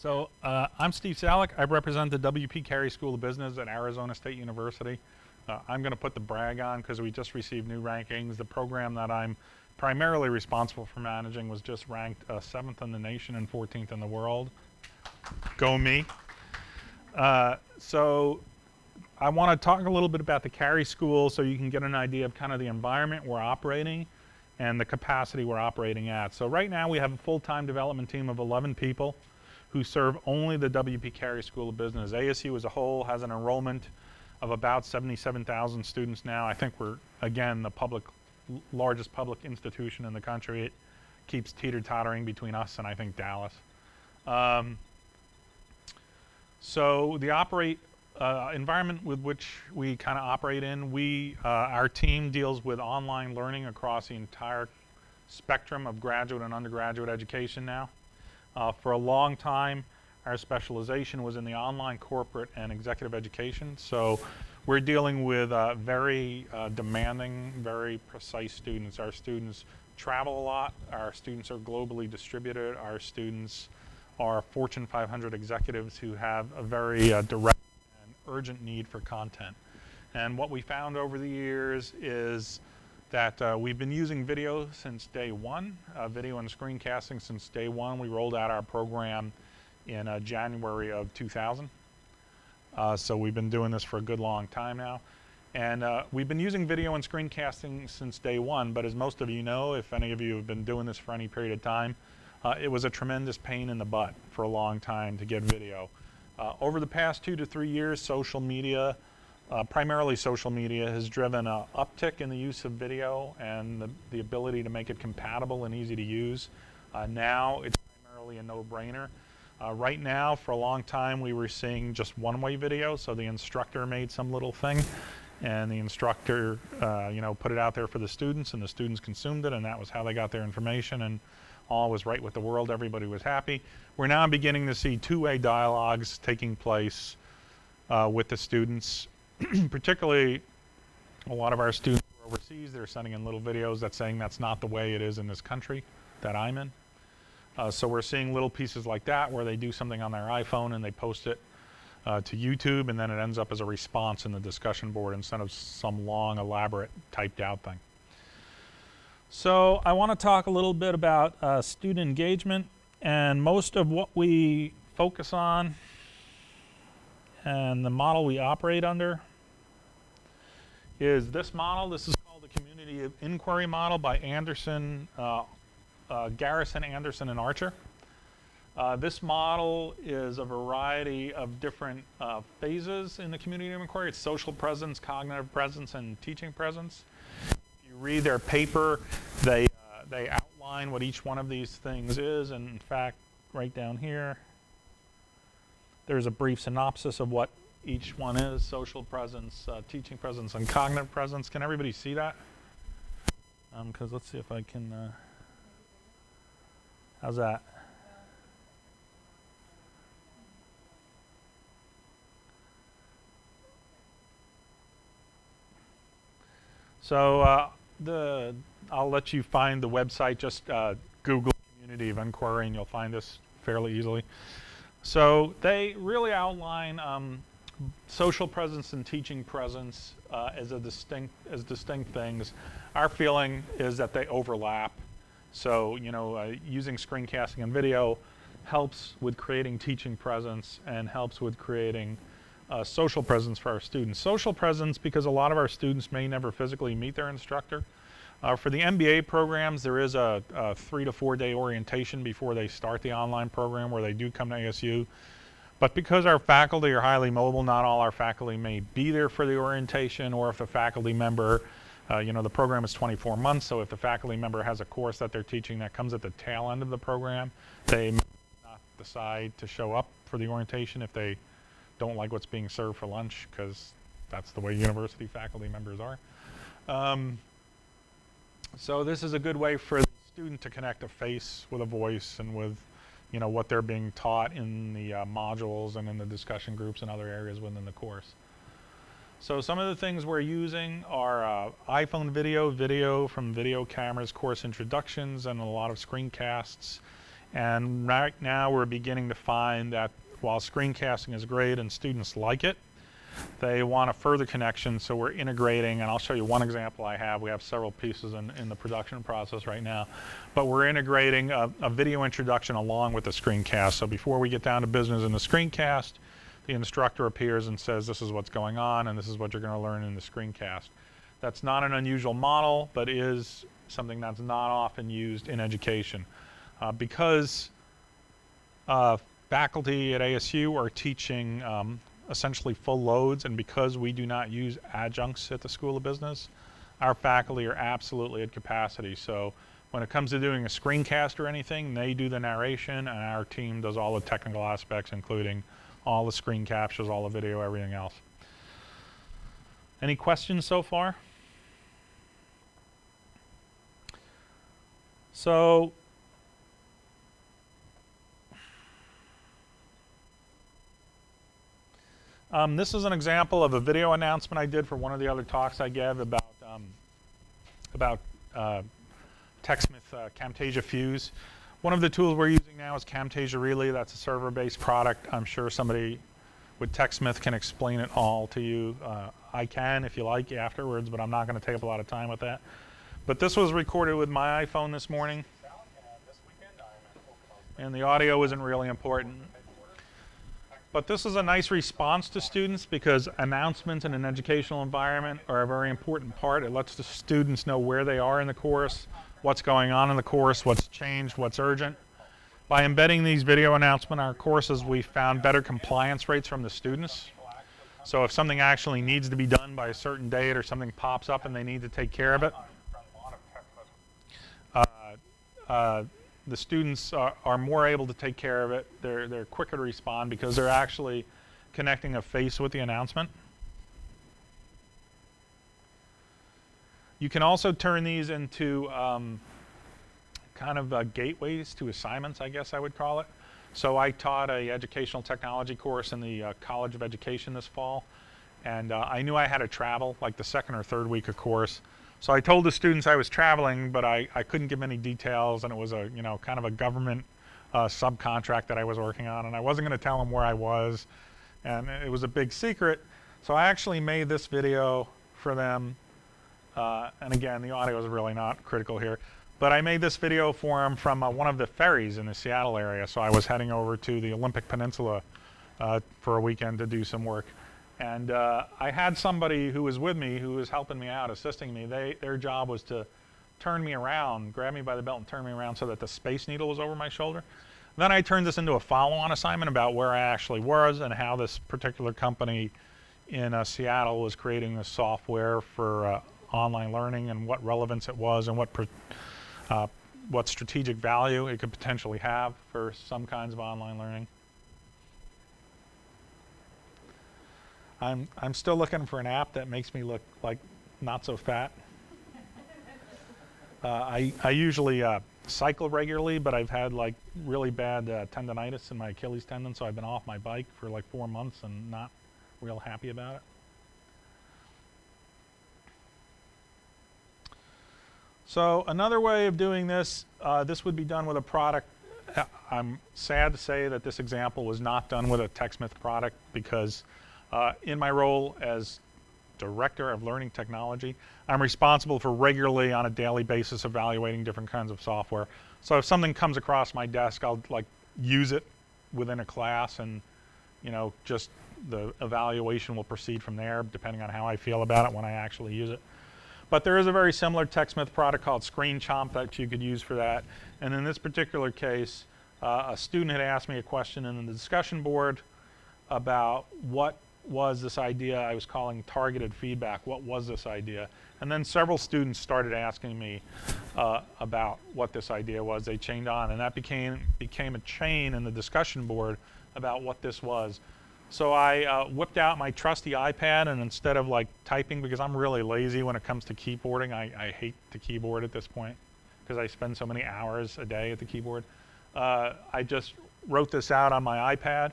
I'm Steve Salik. I represent the W.P. Carey School of Business at Arizona State University. I'm going to put the brag on because we just received new rankings. The program that I'm primarily responsible for managing was just ranked 7th in the nation and 14th in the world. Go me. So I want to talk a little bit about the Carey School so you can get an idea of kind of the environment we're operating and the capacity we're operating at. So right now we have a full-time development team of 11 people who serve only the W.P. Carey School of Business. ASU as a whole has an enrollment of about 77,000 students now. I think we're, again, the largest public institution in the country. It keeps teeter-tottering between us and I think Dallas. So the environment with which we kind of operate in, our team deals with online learning across the entire spectrum of graduate and undergraduate education now. For a long time, our specialization was in the online corporate and executive education. So we're dealing with very demanding, very precise students. Our students travel a lot. Our students are globally distributed. Our students are Fortune 500 executives who have a very direct and urgent need for content. And what we found over the years is that we've been using video since day one, video and screencasting since day one. We rolled out our program in January of 2000. So we've been doing this for a good long time now. And we've been using video and screencasting since day one, but as most of you know, if any of you have been doing this for any period of time, it was a tremendous pain in the butt for a long time to get video. Over the past 2 to 3 years, social media, primarily social media, has driven an uptick in the use of video and the ability to make it compatible and easy to use. Now it's primarily a no-brainer. Right now, for a long time, we were seeing just one-way video, so the instructor made some little thing, and the instructor put it out there for the students, and the students consumed it, and that was how they got their information, and all was right with the world. Everybody was happy. We're now beginning to see two-way dialogues taking place with the students. Particularly, a lot of our students are overseas. They're sending in little videos that's saying that's not the way it is in this country that I'm in. So we're seeing little pieces like that where they do something on their iPhone and they post it to YouTube, and then it ends up as a response in the discussion board instead of some long, elaborate, typed out thing. So I want to talk a little bit about student engagement, and most of what we focus on and the model we operate under is this model. This is called the Community of Inquiry Model by Garrison, Anderson, and Archer. This model is a variety of different phases in the community of inquiry. It's social presence, cognitive presence, and teaching presence. If you read their paper, they outline what each one of these things is, and in fact, right down here, there's a brief synopsis of what each one is: social presence, teaching presence, and cognitive presence. Can everybody see that? Because let's see if I can, how's that? So I'll let you find the website. Just Google Community of Inquiry and you'll find this fairly easily. So they really outline social presence and teaching presence as distinct things. Our feeling is that they overlap. So using screencasting and video helps with creating teaching presence and helps with creating social presence for our students. Social presence because a lot of our students may never physically meet their instructor. For the MBA programs, there is a 3 to 4 day orientation before they start the online program where they do come to ASU. But because our faculty are highly mobile, not all our faculty may be there for the orientation, or if a faculty member, the program is 24 months, so if the faculty member has a course that they're teaching that comes at the tail end of the program, they may not decide to show up for the orientation if they don't like what's being served for lunch, because that's the way university faculty members are. So this is a good way for the student to connect a face with a voice and with what they're being taught in the modules and in the discussion groups and other areas within the course. So some of the things we're using are iPhone video from video cameras, course introductions, and a lot of screencasts. And right now we're beginning to find that while screencasting is great and students like it, they want a further connection, so we're integrating, and I'll show you one example I have. We have several pieces in the production process right now, but we're integrating a video introduction along with the screencast. So before we get down to business in the screencast, the instructor appears and says, this is what's going on, and this is what you're going to learn in the screencast. That's not an unusual model, but is something that's not often used in education. Because faculty at ASU are teaching essentially full loads, and because we do not use adjuncts at the School of Business, our faculty are absolutely at capacity. So when it comes to doing a screencast or anything, they do the narration, and our team does all the technical aspects, including all the screen captures, all the video, everything else. Any questions so far? So this is an example of a video announcement I did for one of the other talks I gave about TechSmith Camtasia Fuse. One of the tools we're using now is Camtasia Relay. That's a server-based product. I'm sure somebody with TechSmith can explain it all to you. I can if you like afterwards, but I'm not going to take up a lot of time with that. But this was recorded with my iPhone this morning, and the audio isn't really important. But this is a nice response to students, because announcements in an educational environment are a very important part. It lets the students know where they are in the course, what's going on in the course, what's changed, what's urgent. By embedding these video announcements in our courses, we found better compliance rates from the students. So if something actually needs to be done by a certain date, or something pops up and they need to take care of it, the students are more able to take care of it. They're quicker to respond because they're actually connecting a face with the announcement. You can also turn these into kind of gateways to assignments, I guess I would call it. So I taught an educational technology course in the College of Education this fall, and I knew I had to travel like the second or third week of course. So I told the students I was traveling, but I couldn't give any details, and it was a kind of a government subcontract that I was working on, and I wasn't going to tell them where I was, and it was a big secret. So I actually made this video for them, and again, the audio is really not critical here, but I made this video for them from one of the ferries in the Seattle area. So I was heading over to the Olympic Peninsula for a weekend to do some work. And I had somebody who was with me, who was helping me out, assisting me. Their job was to turn me around, grab me by the belt and turn me around so that the Space Needle was over my shoulder. Then I turned this into a follow-on assignment about where I actually was and how this particular company in Seattle was creating this software for online learning, and what relevance it was, and what strategic value it could potentially have for some kinds of online learning. I'm still looking for an app that makes me look like not so fat. I usually cycle regularly, but I've had like really bad tendonitis in my Achilles tendon, so I've been off my bike for like 4 months and not real happy about it. So another way of doing this, this would be done with a product. I'm sad to say that this example was not done with a TechSmith product, because in my role as Director of Learning Technology, I'm responsible for regularly on a daily basis evaluating different kinds of software. So if something comes across my desk, I'll like use it within a class, and just the evaluation will proceed from there depending on how I feel about it when I actually use it. But there is a very similar TechSmith product called Screencast that you could use for that. And in this particular case, a student had asked me a question in the discussion board about what was this idea I was calling targeted feedback. What was this idea? And then several students started asking me about what this idea was. They chained on, and that became a chain in the discussion board about what this was. So I whipped out my trusty iPad, and instead of like typing, because I'm really lazy when it comes to keyboarding, I hate to keyboard at this point because I spend so many hours a day at the keyboard. I just wrote this out on my iPad.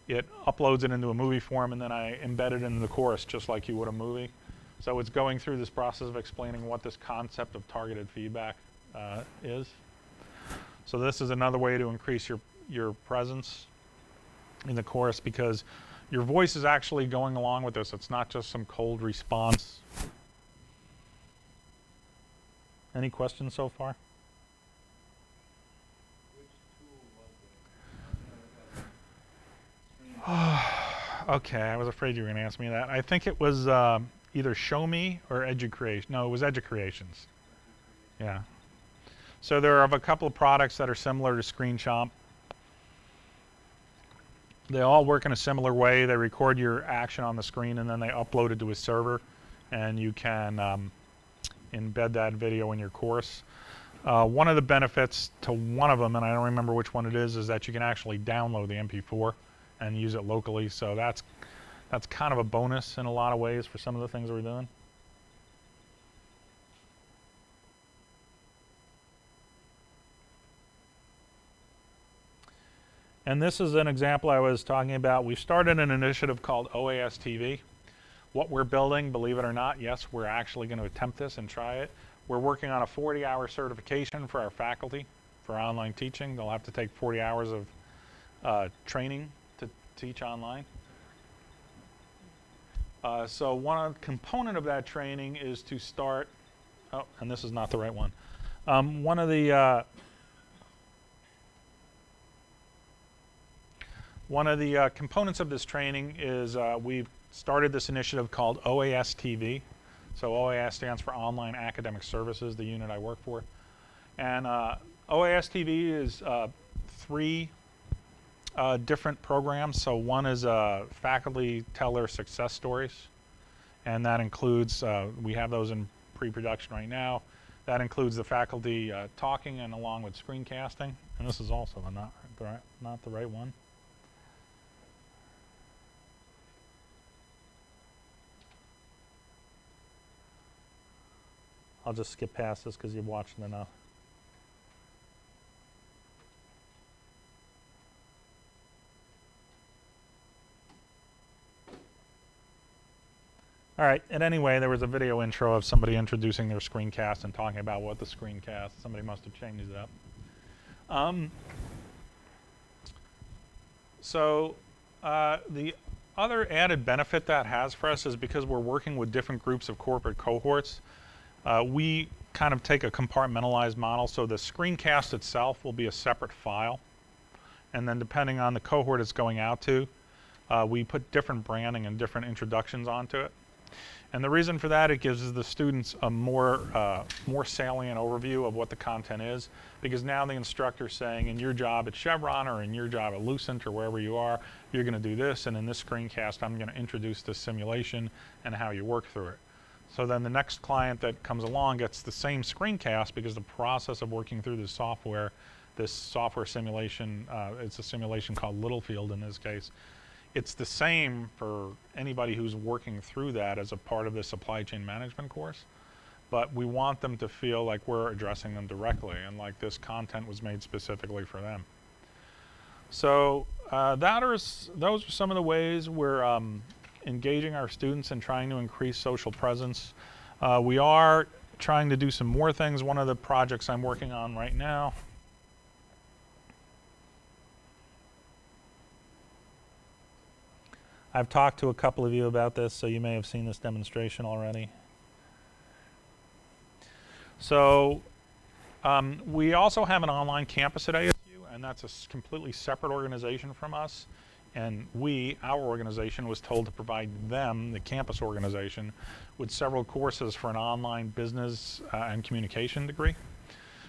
It uploads it into a movie form, and then I embed it into the course just like you would a movie. So it's going through this process of explaining what this concept of targeted feedback is. So this is another way to increase your presence in the course, because your voice is actually going along with this. It's not just some cold response. Any questions so far? Okay, I was afraid you were going to ask me that. I think it was either Show Me or Educreation. No, it was Educreations. Yeah. So there are a couple of products that are similar to Screencast. They all work in a similar way. They record your action on the screen and then they upload it to a server, and you can embed that video in your course. One of the benefits to one of them, and I don't remember which one it is that you can actually download the MP4 and use it locally. So that's kind of a bonus in a lot of ways for some of the things we're doing. And this is an example I was talking about. We've started an initiative called OAS TV. What we're building, believe it or not, yes, we're actually going to attempt this and try it. We're working on a 40-hour certification for our faculty for online teaching. They'll have to take 40 hours of training to teach online. So one component of that training is to start, oh, and this is not the right one. One of the components of this training is we've started this initiative called OAS TV. So OAS stands for Online Academic Services, the unit I work for. And OAS TV is 3 different programs. So one is faculty tell their success stories, and that includes, we have those in pre-production right now. That includes the faculty talking and along with screencasting. And this is also not the right one. I'll just skip past this because you've watched it enough. All right, and anyway, there was a video intro of somebody introducing their screencast and talking about what the screencast, somebody must have changed it up. The other added benefit that has for us is because we're working with different groups of corporate cohorts, we kind of take a compartmentalized model. So the screencast itself will be a separate file, and then depending on the cohort it's going out to, we put different branding and different introductions onto it. And the reason for that, it gives the students a more salient overview of what the content is, because now the instructor's saying, in your job at Chevron or in your job at Lucent or wherever you are, you're going to do this, and in this screencast I'm going to introduce this simulation and how you work through it. So then the next client that comes along gets the same screencast, because the process of working through this software simulation, it's a simulation called Littlefield in this case. It's the same for anybody who's working through that as a part of the supply chain management course, but we want them to feel like we're addressing them directly and like this content was made specifically for them. So those are some of the ways we're engaging our students and trying to increase social presence. We are trying to do some more things. One of the projects I'm working on right now I've talked to a couple of you about this, so you may have seen this demonstration already. So we also have an online campus at ASU, and that's a completely separate organization from us. And our organization, was told to provide them, the campus organization, with several courses for an online business and communication degree.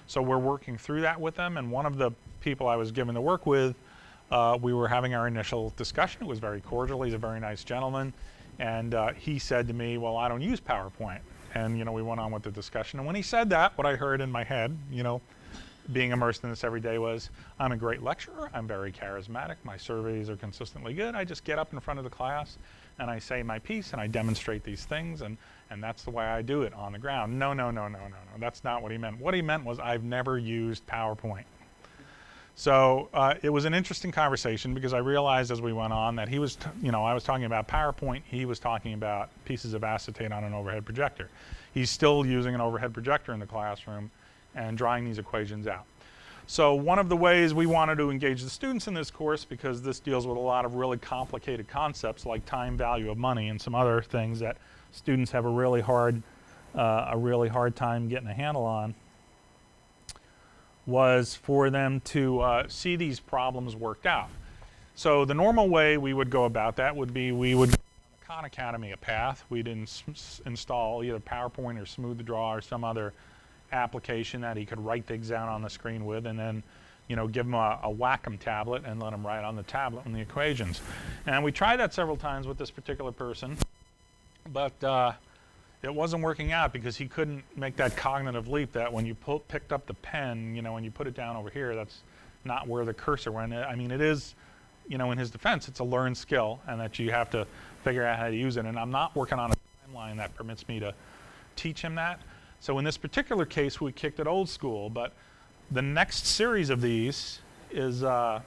So we're working through that with them, and one of the people I was given to work with, we were having our initial discussion. It was very cordial. He's a very nice gentleman. And he said to me, well, I don't use PowerPoint. And, we went on with the discussion. And when he said that, what I heard in my head, being immersed in this every day, was, I'm a great lecturer. I'm very charismatic. My surveys are consistently good. I just get up in front of the class and I say my piece and I demonstrate these things. And that's the way I do it on the ground. No. That's not what he meant. What he meant was, I've never used PowerPoint. So it was an interesting conversation, because I realized as we went on that he was, I was talking about PowerPoint, he was talking about pieces of acetate on an overhead projector. He's still using an overhead projector in the classroom and drawing these equations out. So one of the ways we wanted to engage the students in this course, because this deals with a lot of really complicated concepts like time value of money and some other things that students have a really hard time getting a handle on, was for them to see these problems worked out. So the normal way we would go about that would be we would go down the Khan Academy a path. We'd install either PowerPoint or Smooth Draw or some other application that he could write things out on the screen with, and then give him a Wacom tablet and let him write on the tablet in the equations. And we tried that several times with this particular person, but it wasn't working out because he couldn't make that cognitive leap that when you picked up the pen, when you put it down over here, that's not where the cursor went. I mean, it is, in his defense, it's a learned skill, and that you have to figure out how to use it. And I'm not working on a timeline that permits me to teach him that. So in this particular case, we kicked it old school, but the next series of these is the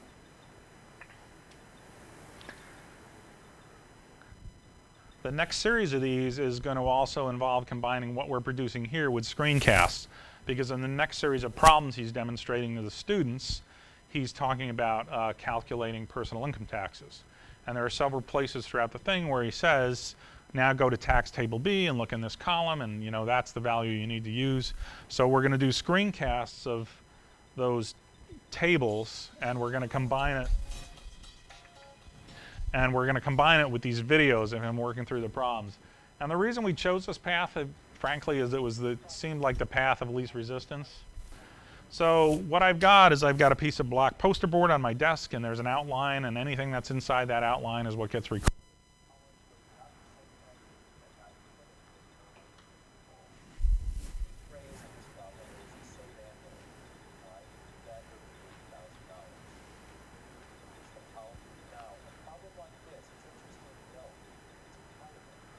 next series of these is going to also involve combining what we're producing here with screencasts, because in the next series of problems he's demonstrating to the students, he's talking about calculating personal income taxes. And there are several places throughout the thing where he says, now go to tax table B and look in this column, and that's the value you need to use. So we're going to do screencasts of those tables, and we're going to combine it. And we're going to combine it with these videos of him working through the problems. And the reason we chose this path, frankly, is it seemed like the path of least resistance. So what I've got is I've got a piece of black poster board on my desk, and there's an outline, and anything that's inside that outline is what gets recorded.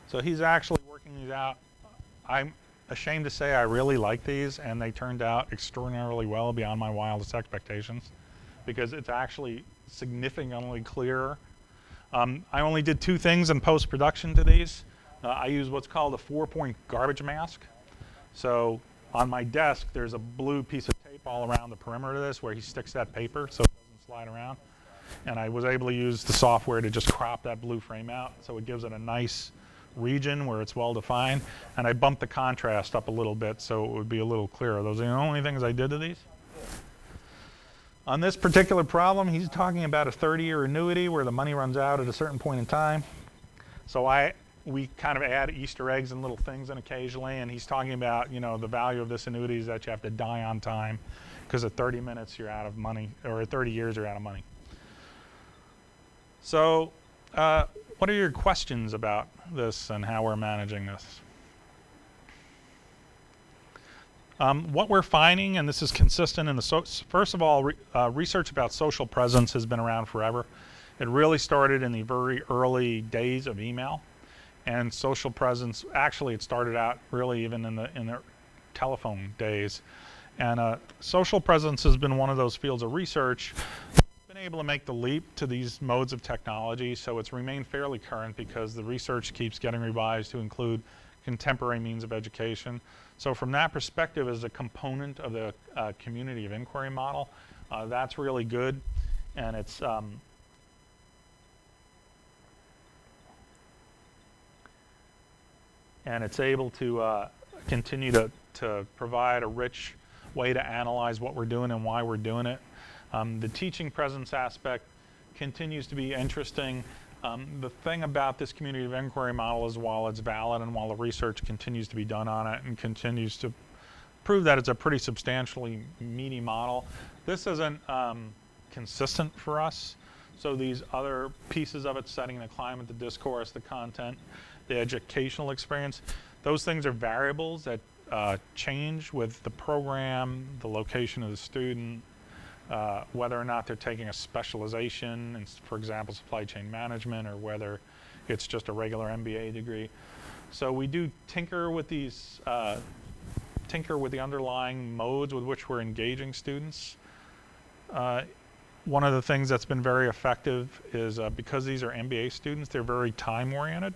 So he's actually working these out. I'm ashamed to say I really like these, and they turned out extraordinarily well beyond my wildest expectations, because it's actually significantly clearer. I only did 2 things in post-production to these. I use what's called a 4-point garbage mask. So on my desk, there's a blue piece of tape all around the perimeter of this where he sticks that paper so it doesn't slide around. And I was able to use the software to just crop that blue frame out, so it gives it a nice region where it's well defined, and I bumped the contrast up a little bit so it would be a little clearer. Those are the only things I did to these. On this particular problem, he's talking about a 30-year annuity where the money runs out at a certain point in time. So we kind of add Easter eggs and little things in occasionally, and he's talking about the value of this annuity is that you have to die on time because at 30 minutes you're out of money, or at 30 years you're out of money. So what are your questions about this and how we're managing this? What we're finding, and this is consistent in the, first of all, research about social presence has been around forever. It really started in the very early days of email, and social presence, actually it started out really even in the telephone days. And social presence has been one of those fields of research been able to make the leap to these modes of technology, so it's remained fairly current because the research keeps getting revised to include contemporary means of education. So from that perspective, as a component of the community of inquiry model, that's really good, and it's able to continue to provide a rich way to analyze what we're doing and why we're doing it. The teaching presence aspect continues to be interesting. The thing about this community of inquiry model is, while it's valid and while the research continues to be done on it and continues to prove that it's a pretty substantially meaty model, this isn't consistent for us. So these other pieces of it, setting the climate, the discourse, the content, the educational experience, those things are variables that change with the program, the location of the student, whether or not they're taking a specialization in, for example, supply chain management, or whether it's just a regular MBA degree. So we do tinker with these, tinker with the underlying modes with which we're engaging students. One of the things that's been very effective is because these are MBA students, they're very time-oriented,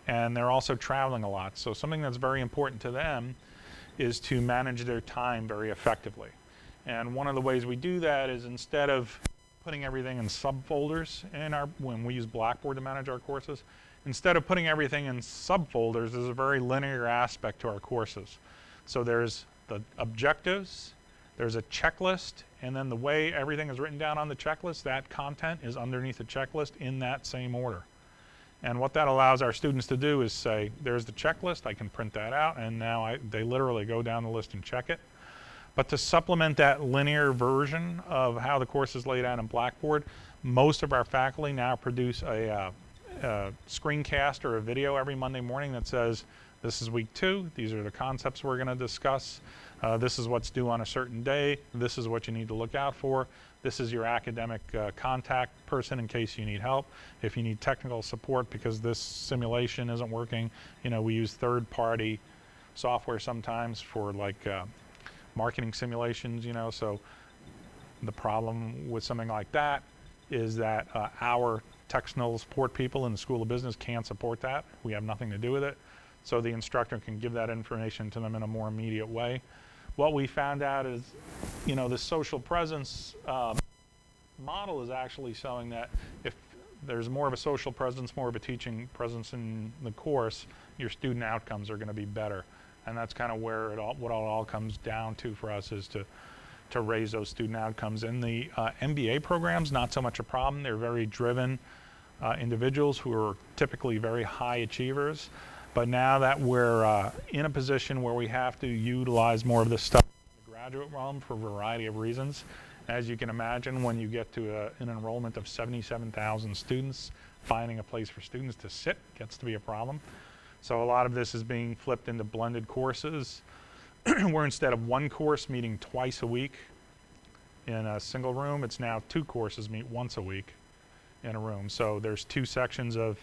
and they're also traveling a lot. So something that's very important to them is to manage their time very effectively. And one of the ways we do that is instead of putting everything in subfolders when we use Blackboard to manage our courses, instead of putting everything in subfolders, there's a very linear aspect to our courses. So there's the objectives, there's a checklist, and then the way everything is written down on the checklist, that content is underneath the checklist in that same order. And what that allows our students to do is say, there's the checklist, I can print that out, and now they literally go down the list and check it. But to supplement that linear version of how the course is laid out in Blackboard, most of our faculty now produce a screencast or a video every Monday morning that says, this is week 2, these are the concepts we're going to discuss, this is what's due on a certain day, this is what you need to look out for, this is your academic contact person in case you need help. If you need technical support because this simulation isn't working, we use third-party software sometimes for like marketing simulations, so the problem with something like that is that our technical support people in the School of Business can't support that. We have nothing to do with it. So the instructor can give that information to them in a more immediate way. What we found out is, the social presence model is actually showing that if there's more of a social presence, more of a teaching presence in the course, your student outcomes are going to be better. And that's kind of where what it all comes down to for us is to raise those student outcomes. In the MBA programs, not so much a problem. They're very driven individuals who are typically very high achievers. But now that we're in a position where we have to utilize more of this stuff in the graduate realm for a variety of reasons, as you can imagine, when you get to an enrollment of 77,000 students, finding a place for students to sit gets to be a problem. So a lot of this is being flipped into blended courses, where instead of one course meeting twice a week in a single room, it's now 2 courses meet once a week in a room. So there's 2 sections of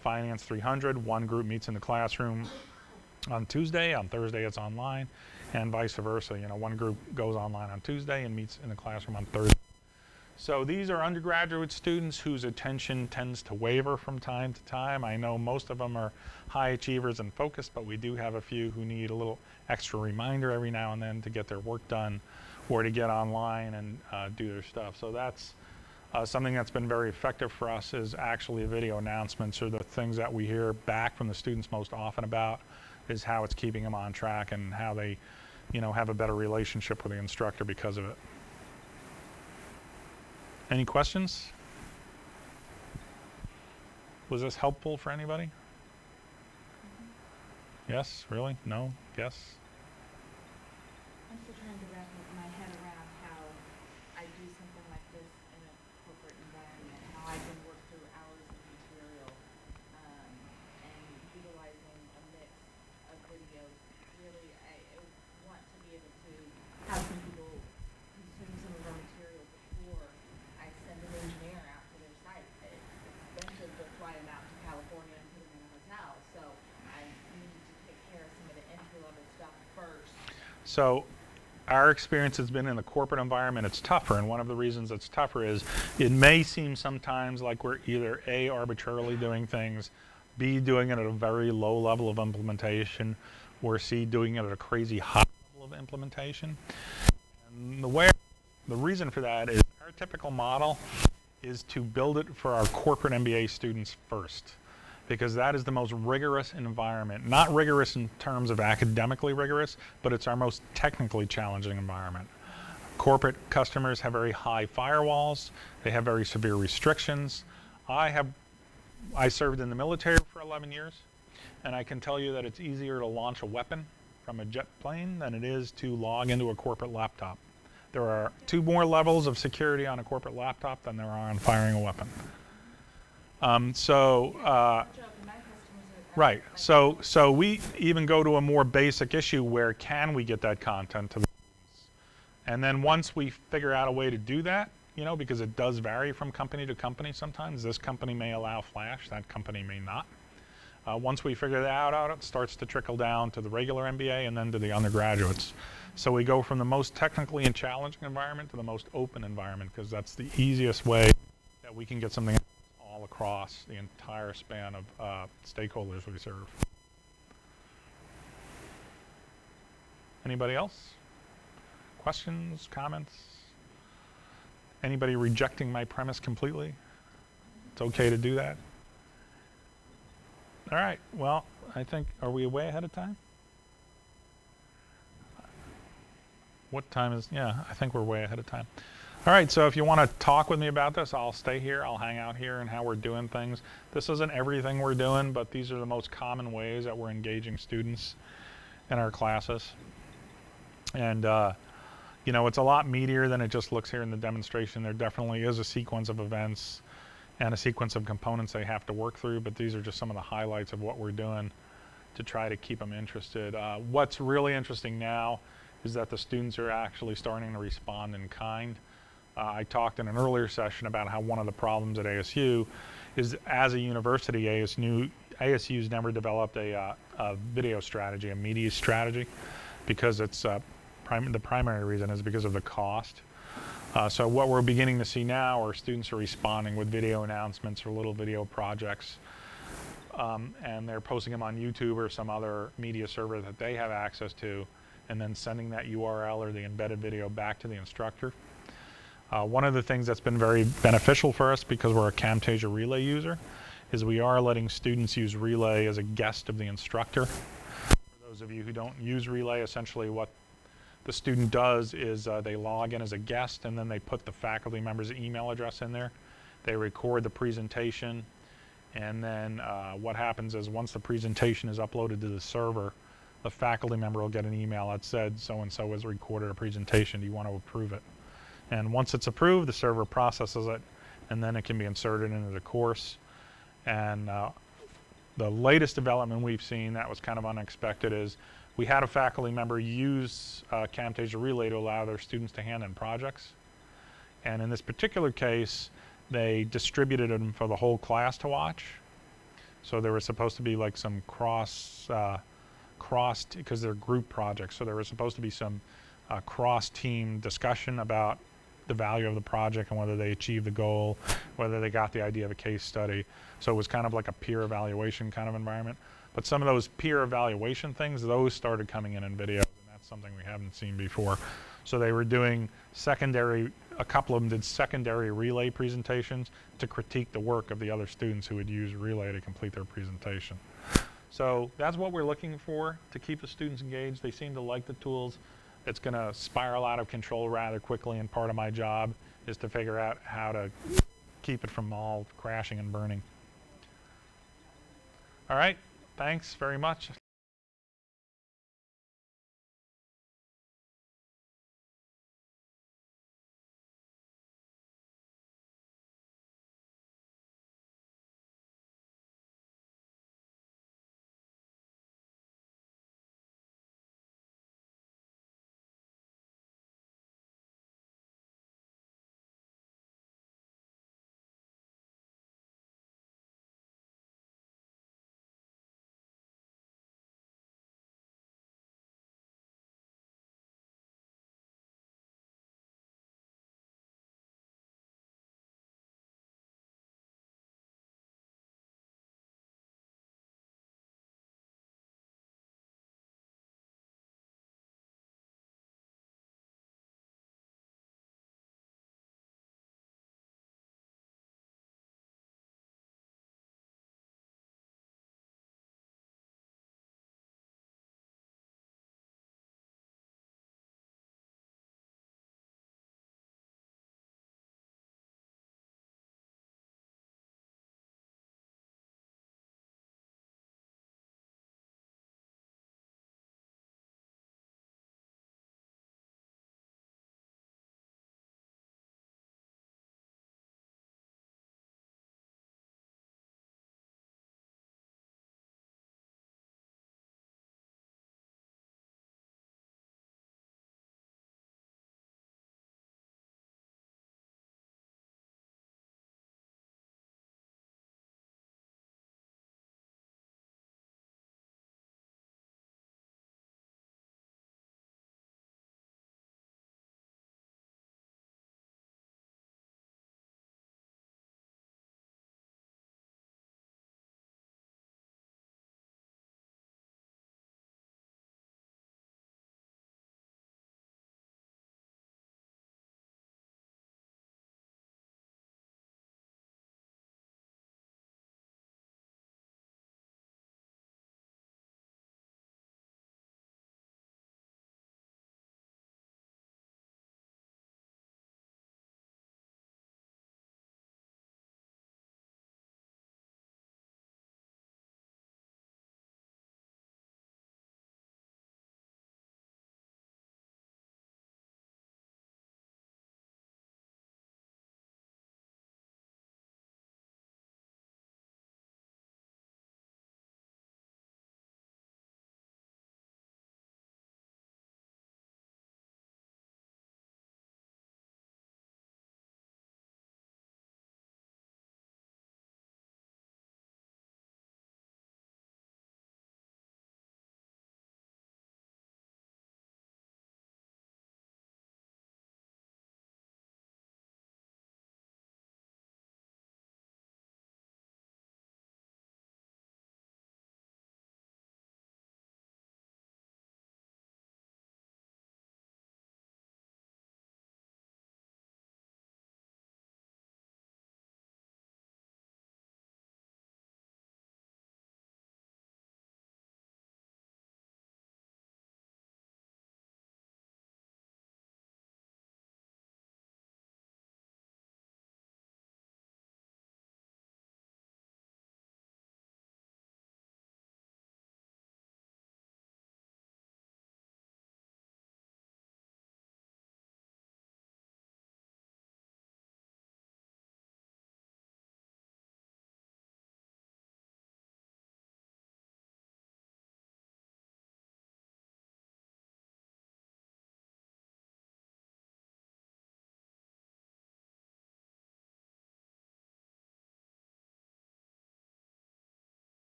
Finance 300. One group meets in the classroom on Tuesday, on Thursday it's online, and vice versa. One group goes online on Tuesday and meets in the classroom on Thursday. So these are undergraduate students whose attention tends to waver from time to time. I know most of them are high achievers and focused, but we do have a few who need a little extra reminder every now and then to get their work done or to get online and do their stuff. So that's something that's been very effective for us is actually video announcements, or the things that we hear back from the students most often about is how it's keeping them on track and how they have a better relationship with the instructor because of it. Any questions? Was this helpful for anybody? Yes? Really? No? Yes? I'm still trying to wrap my head around how I do something like this in a corporate environment, how I can work through hours of material and utilizing a mix of videos. Really, I want to be able to have some people consume some of our material before I send an engineer out to their site. It's expensive to fly them out to California and put them in a hotel, so I need to take care of some of the entry-level stuff first. So our experience has been in the corporate environment, it's tougher, and one of the reasons it's tougher is it may seem sometimes like we're either A, arbitrarily doing things, B, doing it at a very low level of implementation, or C, doing it at a crazy high level of implementation. And the reason for that is our typical model is to build it for our corporate MBA students first, because that is the most rigorous environment. Not rigorous in terms of academically rigorous, but it's our most technically challenging environment. Corporate customers have very high firewalls. They have very severe restrictions. I served in the military for 11 years, and I can tell you that it's easier to launch a weapon from a jet plane than it is to log into a corporate laptop. There are 2 more levels of security on a corporate laptop than there are on firing a weapon. Right. So we even go to a more basic issue where can we get that content to the students? And then once we figure out a way to do that, because it does vary from company to company sometimes. This company may allow Flash, that company may not. Once we figure that out, it starts to trickle down to the regular MBA and then to the undergraduates. So we go from the most technically and challenging environment to the most open environment, because that's the easiest way that we can get something all across the entire span of stakeholders we serve. Anybody else? Questions, comments? Anybody rejecting my premise completely? It's okay to do that. All right, well, I think, are we way ahead of time? What time is, yeah, I think we're way ahead of time. All right, so if you want to talk with me about this, I'll stay here, I'll hang out here and how we're doing things. This isn't everything we're doing, but these are the most common ways that we're engaging students in our classes. And, you know, it's a lot meatier than it just looks here in the demonstration. There definitely is a sequence of events and a sequence of components they have to work through, but these are just some of the highlights of what we're doing to try to keep them interested. What's really interesting now is that the students are actually starting to respond in kind. I talked in an earlier session about how one of the problems at ASU is, as a university, ASU's never developed a video strategy, a media strategy, because it's the primary reason is because of the cost. So what we're beginning to see now are students are responding with video announcements or little video projects, and they're posting them on YouTube or some other media server that they have access to, and then sending that URL or the embedded video back to the instructor. One of the things that's been very beneficial for us, because we're a Camtasia Relay user, is we are letting students use Relay as a guest of the instructor. For those of you who don't use Relay, essentially what the student does is they log in as a guest, and then they put the faculty member's email address in there. They record the presentation, and then what happens is once the presentation is uploaded to the server, the faculty member will get an email that said so-and-so has recorded a presentation, do you want to approve it? And once it's approved, the server processes it, and then it can be inserted into the course. And the latest development we've seen that was kind of unexpected is we had a faculty member use Camtasia Relay to allow their students to hand in projects. And in this particular case, they distributed them for the whole class to watch. So there was supposed to be like some cross, because they're group projects, so there was supposed to be some cross-team discussion about the value of the project and whether they achieved the goal, whether they got the idea of a case study. So it was kind of like a peer evaluation kind of environment. But some of those peer evaluation things, those started coming in videos, and that's something we haven't seen before. So they were doing secondary, a couple of them did secondary Relay presentations to critique the work of the other students who would use Relay to complete their presentation. So that's what we're looking for to keep the students engaged. They seem to like the tools. It's going to spiral out of control rather quickly, and part of my job is to figure out how to keep it from all crashing and burning. All right, thanks very much.